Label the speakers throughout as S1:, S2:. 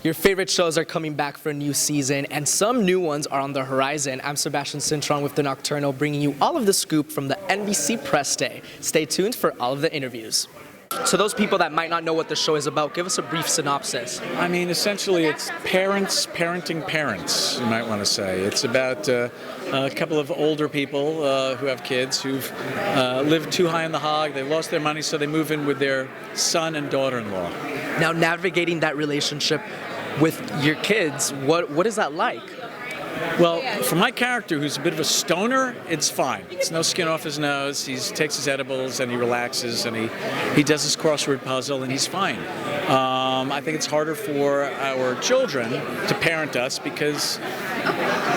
S1: Your favorite shows are coming back for a new season, and some new ones are on the horizon. I'm Sebastian CINTRON with The Nocturnal, bringing you all of the scoop from the NBC Press Day. Stay tuned for all of the interviews. So those people that might not know what the show is about, give us a brief synopsis.
S2: I mean, essentially it's parents parenting parents, you might want to say. It's about a couple of older people who have kids who've lived too high on the hog, they've lost their money, so they move in with their son and daughter-in-law.
S1: Now, navigating that relationship with your kids, what is that like?
S2: Well, for my character, who's a bit of a stoner, it's fine. It's no skin off his nose. He takes his edibles and he relaxes and he does his crossword puzzle and he's fine. I think it's harder for our children to parent us because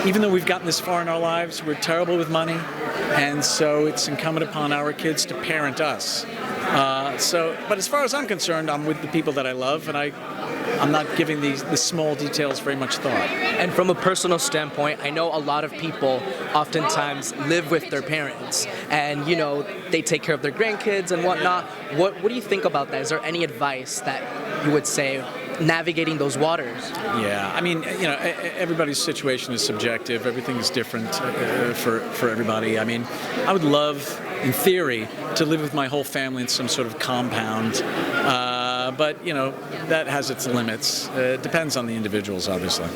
S2: even though we've gotten this far in our lives, we're terrible with money, and so it's incumbent upon our kids to parent us. But as far as I'm concerned, I'm with the people that I love, and I'm not giving the small details very much thought.
S1: And from a personal standpoint, I know a lot of people oftentimes live with their parents and, you know, they take care of their grandkids and whatnot. What do you think about that? Is there any advice that you would say navigating those waters?
S2: Yeah, I mean, you know, everybody's situation is subjective. Everything is different for everybody. I mean, I would love, in theory, to live with my whole family in some sort of compound. But, you know, that has its limits. It depends on the individuals, obviously.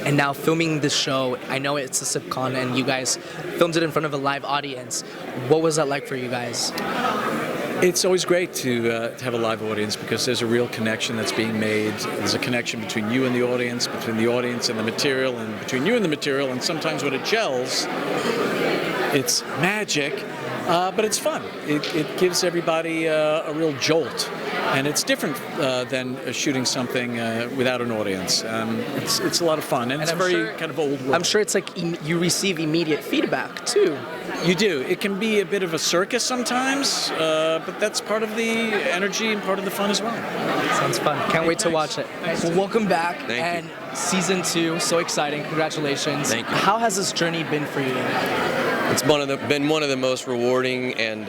S1: And now filming this show, I know it's a sitcom and you guys filmed it in front of a live audience. What was that like for you guys?
S2: It's always great to have a live audience because there's a real connection that's being made. There's a connection between you and the audience, between the audience and the material, and between you and the material, and sometimes when it gels, it's magic. But it's fun. It gives everybody a real jolt, and it's different than shooting something without an audience. It's a lot of fun, and it's very kind of old world.
S1: I'm sure it's like you receive immediate feedback too.
S2: You do. It can be a bit of a circus sometimes, but that's part of the energy and part of the fun as well.
S1: Sounds fun. Can't wait to watch it. Well, welcome back.
S3: Thank you.
S1: Season 2, so exciting. Congratulations.
S3: Thank you.
S1: How has this journey been for you?
S3: It's been one of the most rewarding and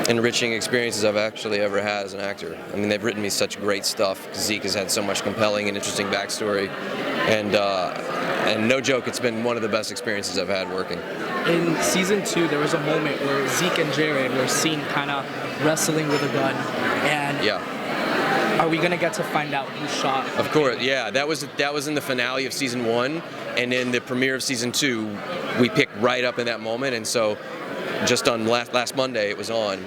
S3: enriching experiences I've actually ever had as an actor. I mean, they've written me such great stuff. Zeke has had so much compelling and interesting backstory, and no joke, it's been one of the best experiences I've had working.
S1: In season 2, there was a moment where Zeke and Jared were seen kind of wrestling with a gun, and
S3: yeah.
S1: Are we gonna get to find out who shot?
S3: Of course, yeah. That was in the finale of season 1, and in the premiere of season 2, we picked right up in that moment. And so, just on last Monday, it was on,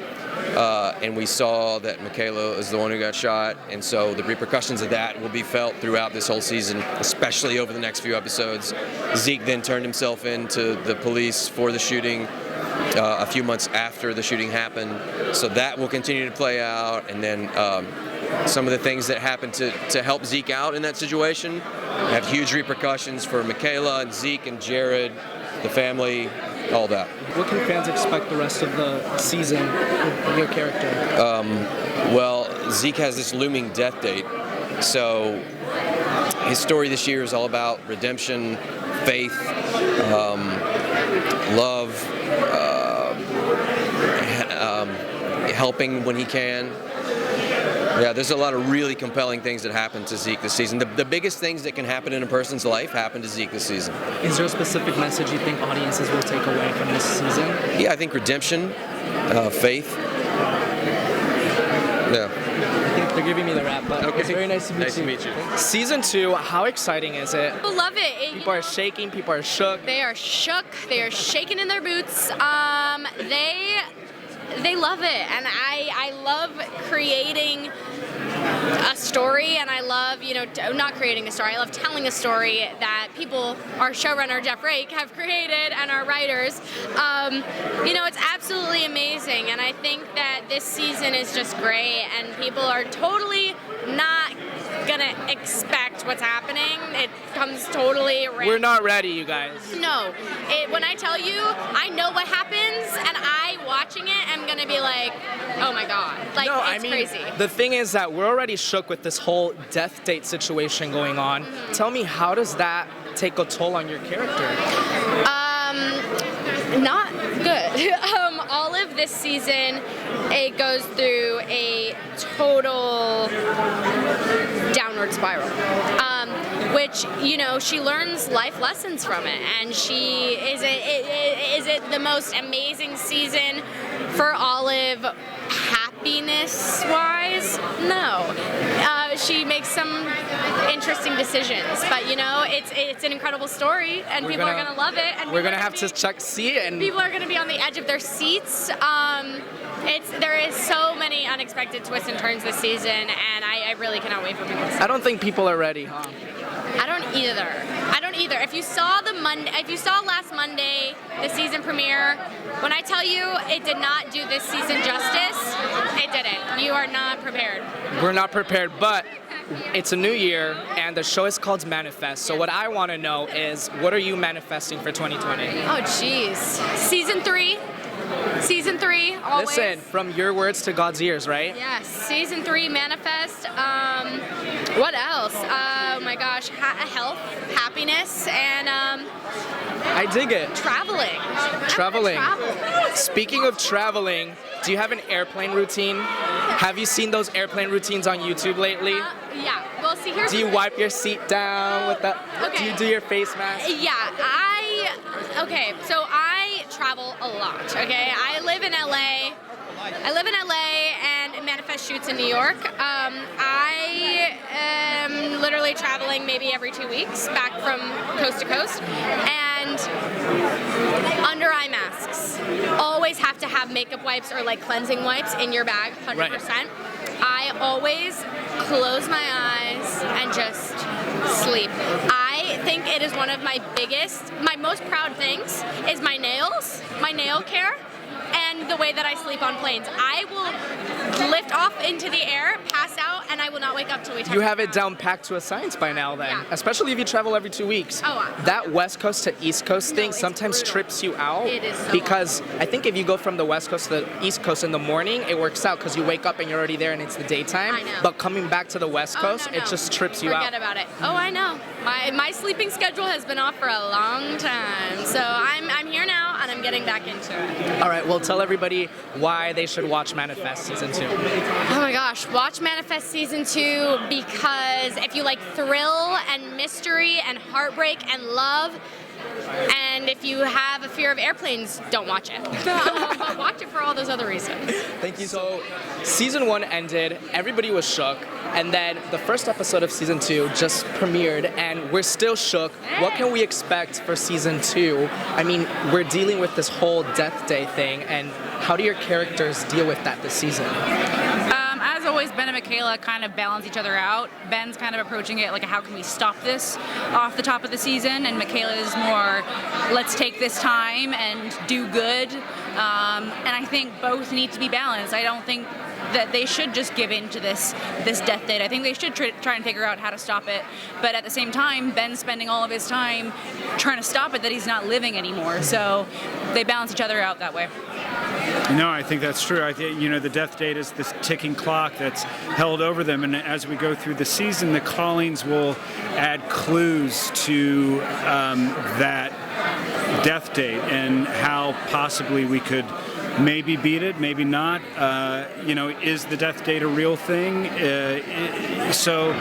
S3: and we saw that MICHELE is the one who got shot. And so the repercussions of that will be felt throughout this whole season, especially over the next few episodes. Zeke then turned himself in to the police for the shooting a few months after the shooting happened. So that will continue to play out, and then. Some of the things that happened to help Zeke out in that situation have huge repercussions for MICHELE and Zeke and Jared, the family, all that.
S1: What can fans expect the rest of the season with your character?
S3: Well, Zeke has this looming death date, so his story this year is all about redemption, faith, love, helping when he can. Yeah, there's a lot of really compelling things that happen to Zeke this season. The biggest things that can happen in a person's life happen to Zeke this season.
S1: Is there a specific message you think audiences will take away from this season?
S3: Yeah, I think redemption, faith. Yeah.
S1: I think they're giving me the wrap, but
S3: okay.
S1: It's very nice to meet you.
S3: Nice to meet you.
S1: Season 2, how exciting is it?
S4: People love it.
S1: People are shaking, people are shook.
S4: They are shook. They are shaking in their boots. They love it, and I love creating a story, and I love, not creating a story, I love telling a story that people, our showrunner Jeff Rake, have created, and our writers. It's absolutely amazing, and I think that this season is just great, and people are totally not gonna expect what's happening. It comes totally random.
S1: We're not ready, you guys.
S4: No. When I tell you, I know what happens, and I, watching it, am gonna be like, oh my god. Like,
S1: no,
S4: it's crazy.
S1: The thing is that we're already shook with this whole death date situation going on.
S4: Mm-hmm.
S1: Tell me, how does that take a toll on your character?
S4: Not good. All of this season, it goes through a total downward spiral. Which, you know, she learns life lessons from it, and is it the most amazing season for Olive happiness-wise? No. She makes some interesting decisions, but you know, it's an incredible story, and people are gonna love it. And
S1: we're gonna have to see it, and
S4: people are gonna be on the edge of their seats. There is so many unexpected twists and turns this season, and I really cannot wait for people to see it.
S1: I don't think people are ready, huh?
S4: I don't either. If you saw last Monday, the season premiere, when I tell you it did not do this season justice, it didn't. You are not prepared.
S1: We're not prepared, but it's a new year, and the show is called Manifest. So what I want to know is, what are you manifesting for 2020?
S4: Oh, jeez. Season 3. Season 3, always.
S1: Listen, from your words to God's ears, right?
S4: Yes, season 3, Manifest. What else? Oh my gosh, health, happiness, and
S1: I dig it.
S4: Traveling.
S1: Traveling. Speaking of traveling, do you have an airplane routine? Have you seen those airplane routines on YouTube lately?
S4: Yeah. Well, see, here's
S1: Do you wipe your seat down with that?
S4: Okay.
S1: Do you do your face mask?
S4: Yeah, so I travel a lot, okay? I live in LA and Manifest shoots in New York. I am literally traveling maybe every 2 weeks back from coast to coast. And under eye masks. Always have to have makeup wipes or like cleansing wipes in your bag, 100%.
S1: Right.
S4: I always close my eyes and just sleep. I think it is one of my most proud things is my nails, my nail care, and the way that I sleep on planes. I will lift off into the air, pass out, and I will not wake up till we touch
S1: You have
S4: the
S1: it
S4: ground.
S1: down packed to a science by now then,
S4: Yeah.
S1: especially if you travel every 2 weeks.
S4: Oh,
S1: that West Coast to East Coast thing
S4: it's
S1: sometimes
S4: brutal.
S1: trips you out
S4: It is so
S1: because I think if you go from the West Coast to the East Coast in the morning, it works out because you wake up and you're already there and it's the daytime.
S4: I know.
S1: But coming back to the West Coast,
S4: no.
S1: it just trips you out.
S4: Forget about it. Oh, I know. My sleeping schedule has been off for a long time, so I'm here now and I'm getting back into it.
S1: All right, well, tell everybody why they should watch Manifest Season 2.
S4: Oh my gosh, watch Manifest Season 2 because if you like thrill and mystery and heartbreak and love, and if you have a fear of airplanes, don't watch it. But watch it for all those other reasons.
S1: Thank you. So, Season 1 ended, everybody was shook, and then the first episode of Season 2 just premiered, and we're still shook. What can we expect for Season 2? I mean, we're dealing with this whole Death Day thing, and how do your characters deal with that this season?
S5: As always, Ben and MICHELE kind of balance each other out. Ben's kind of approaching it like, how can we stop this off the top of the season? And MICHELE is more, let's take this time and do good. And I think both need to be balanced. I don't think that they should just give in to this death date. I think they should try and figure out how to stop it. But at the same time, Ben's spending all of his time trying to stop it that he's not living anymore. So they balance each other out that way.
S6: No, I think that's true. I think, the death date is this ticking clock that's held over them, and as we go through the season, the callings will add clues to that death date and how possibly we could maybe beat it, maybe not. Is the death date a real thing? So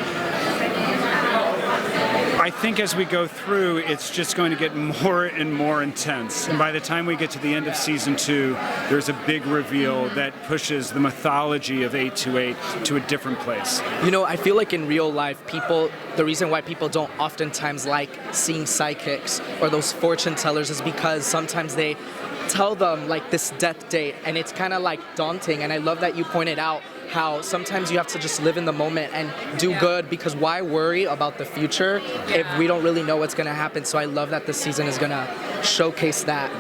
S6: I think as we go through, it's just going to get more and more intense. And by the time we get to the end of Season 2, there's a big reveal that pushes the mythology of 828 to a different place.
S1: I feel like in real life, the reason why people don't oftentimes like seeing psychics or those fortune tellers is because sometimes they tell them like this death date, and it's kind of like daunting. And I love that you pointed out how sometimes you have to just live in the moment and do good, because why worry about the future if we don't really know what's going to happen? So I love that this season is going to showcase that.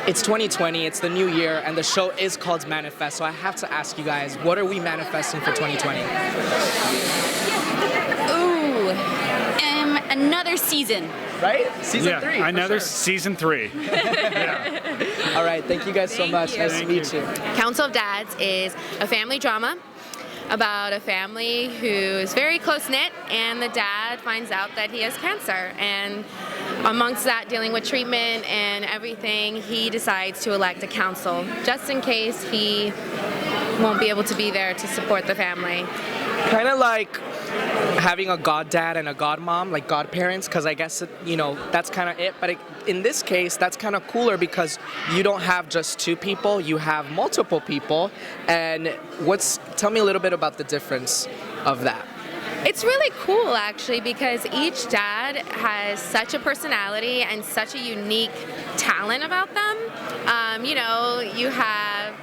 S1: It's 2020, it's the new year, and the show is called Manifest. So I have to ask you guys, what are we manifesting for 2020?
S5: Ooh, another season.
S1: Right? Season 3.
S6: Another
S1: for sure.
S6: Season 3.
S1: All right, thank you guys so much.
S5: you.
S1: Nice to meet you.
S7: Council of Dads is a family drama about a family who is very close-knit, and the dad finds out that he has cancer. And amongst that, dealing with treatment and everything, he decides to elect a council just in case he won't be able to be there to support the family.
S1: Kind of like having a goddad and a godmom, like godparents, because I guess, that's kind of it. But in this case, that's kind of cooler because you don't have just two people, you have multiple people. And tell me a little bit about the difference of that.
S7: It's really cool, actually, because each dad has such a personality and such a unique talent about them. You have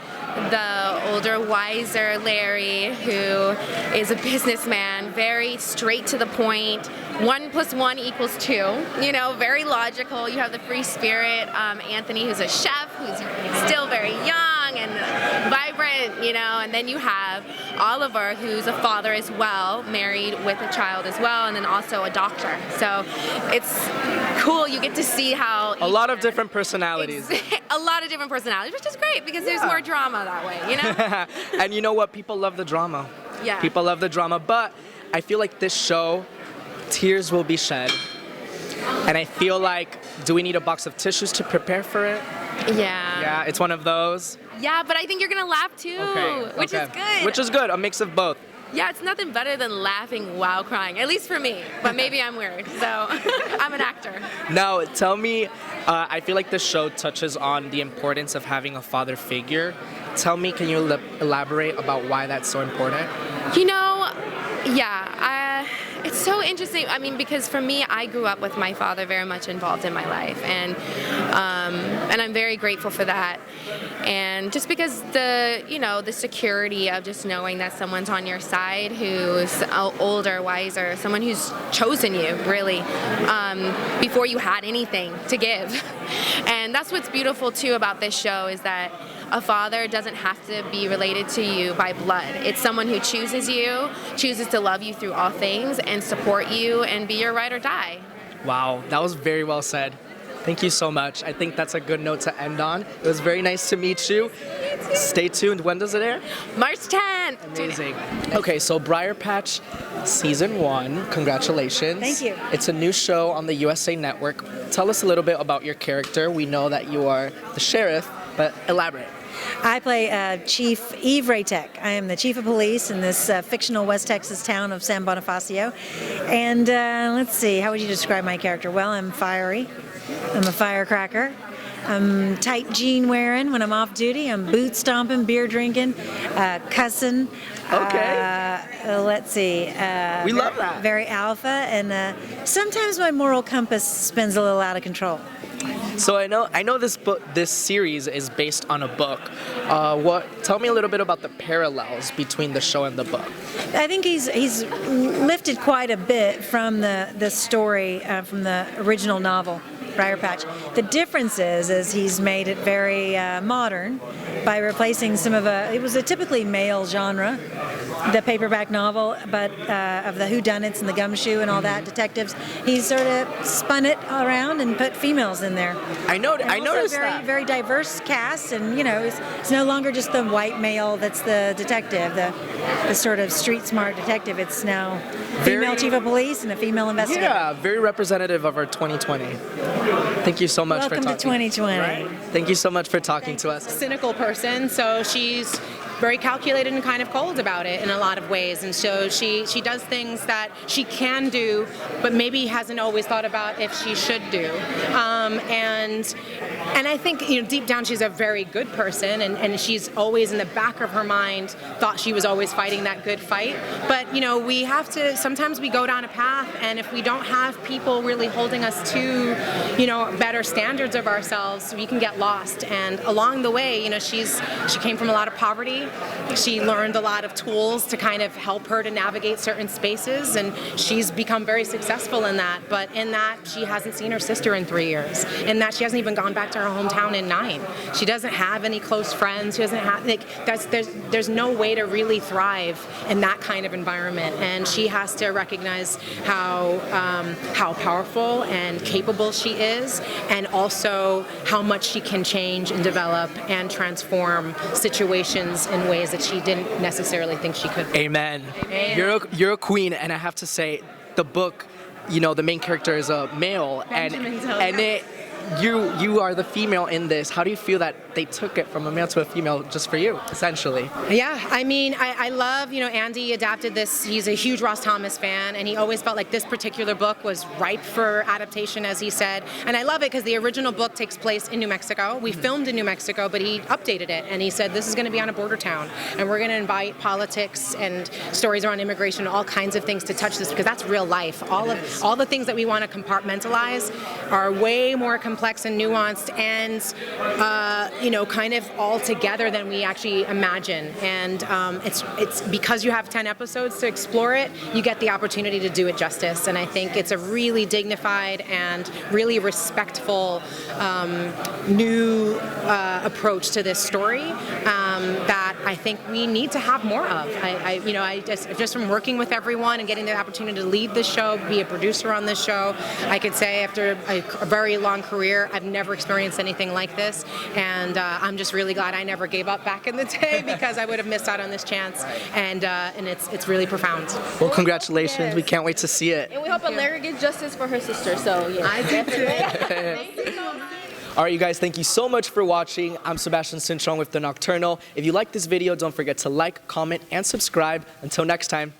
S7: the older, wiser Larry, who is a businessman, very straight to the point. 1 + 1 = 2. Very logical. You have the free spirit, Anthony, who's a chef, who's still very young and vibrant. And then you have Oliver, who's a father as well, married with a child as well, and then also a doctor. So it's cool. You get to see how
S1: a lot of different personalities.
S7: A lot of different personalities, which is great because there's more drama that way,
S1: And you know what? People love the drama.
S7: Yeah.
S1: People love the drama, but I feel like this show, tears will be shed. And I feel like, do we need a box of tissues to prepare for it?
S7: Yeah.
S1: Yeah, it's one of those.
S7: Yeah, but I think you're gonna laugh too, which is good.
S1: Which is good, a mix of both.
S7: Yeah, it's nothing better than laughing while crying, at least for me. But maybe I'm weird, so I'm an actor.
S1: Now, tell me, I feel like the show touches on the importance of having a father figure. Tell me, can you elaborate about why that's so important?
S7: It's so interesting. I mean, because for me, I grew up with my father very much involved in my life, and I'm very grateful for that. And just because the security of just knowing that someone's on your side who's older, wiser, someone who's chosen you really before you had anything to give. And that's what's beautiful too about this show is that a father doesn't have to be related to you by blood. It's someone who chooses you, chooses to love you through all things and support you and be your ride or die.
S1: Wow, that was very well said. Thank you so much. I think that's a good note to end on. It was very nice to meet you. Stay tuned. When does it air?
S7: March 10th.
S1: Amazing. Okay, so Briarpatch Season 1, congratulations.
S8: Thank you.
S1: It's a new show on the USA Network. Tell us a little bit about your character. We know that you are the sheriff, but elaborate.
S8: I play Chief Eve Raytek. I am the chief of police in this fictional West Texas town of San Bonifacio. And let's see, how would you describe my character? Well, I'm fiery. I'm a firecracker. I'm tight jean wearing when I'm off duty. I'm boot stomping, beer drinking, cussing.
S1: Okay.
S8: Let's see.
S1: We love that.
S8: Very alpha, and sometimes my moral compass spins a little out of control.
S1: So I know this series is based on a book. Tell me a little bit about the parallels between the show and the book.
S8: I think he's lifted quite a bit from the story from the original novel, Briarpatch. The difference is he's made it very modern by replacing it was a typically male genre, the paperback novel, but of the whodunits and the gumshoe and all that, detectives. He's sort of spun it around and put females in there.
S1: I noticed
S8: that. Very diverse cast, and it's no longer just the white male that's the detective, the sort of street smart detective. It's now female chief of police and a female investigator.
S1: Yeah, very representative of our 2020. Thank you so much for talking.
S8: Welcome to 2020.
S1: Right? Thank you so much for talking to us.
S9: Cynical person, so she's very calculated and kind of cold about it in a lot of ways, and so she does things that she can do but maybe hasn't always thought about if she should do, and I think deep down she's a very good person, and she's always in the back of her mind thought she was always fighting that good fight, but we have to, sometimes we go down a path, and if we don't have people really holding us to better standards of ourselves, we can get lost. And along the way, she came from a lot of poverty. She learned a lot of tools to kind of help her to navigate certain spaces, and she's become very successful in that. But in that, she hasn't seen her sister in 3 years. In that, she hasn't even gone back to her hometown in 9. She doesn't have any close friends. She doesn't have there's no way to really thrive in that kind of environment. And she has to recognize how powerful and capable she is, and also how much she can change and develop and transform situations in ways that she didn't necessarily think she could.
S1: Amen. You're a queen, and I have to say, the book, you know, the main character is a male, you are the female in this. How do you feel that they took it from a male to a female just for you, essentially?
S9: Yeah, I mean, I love, you know, Andy adapted this. He's a huge Ross Thomas fan, and he always felt like this particular book was ripe for adaptation, as he said. And I love it because the original book takes place in New Mexico. We filmed in New Mexico, but he updated it, and he said this is going to be on a border town, and we're going to invite politics and stories around immigration, all kinds of things to touch this, because that's real life. All the things that we want to compartmentalize are way more complex and nuanced, and you know, kind of all together than we actually imagine. And it's because you have 10 episodes to explore it, you get the opportunity to do it justice. And I think it's a really dignified and really respectful new approach to this story that I think we need to have more of. I just from working with everyone and getting the opportunity to lead this show, be a producer on this show, I could say after a very long career, I've never experienced anything like this, and I'm just really glad I never gave up back in the day, because I would have missed out on this chance, and it's really profound.
S1: Well, congratulations. Yes. We can't wait to see it.
S10: And we hope Larry gets justice for her sister, so yeah.
S9: I do too.
S10: Thank you so much.
S1: All right, you guys, thank you so much for watching. I'm Sebastian Cintron with The Nocturnal. If you like this video, don't forget to like, comment, and subscribe. Until next time.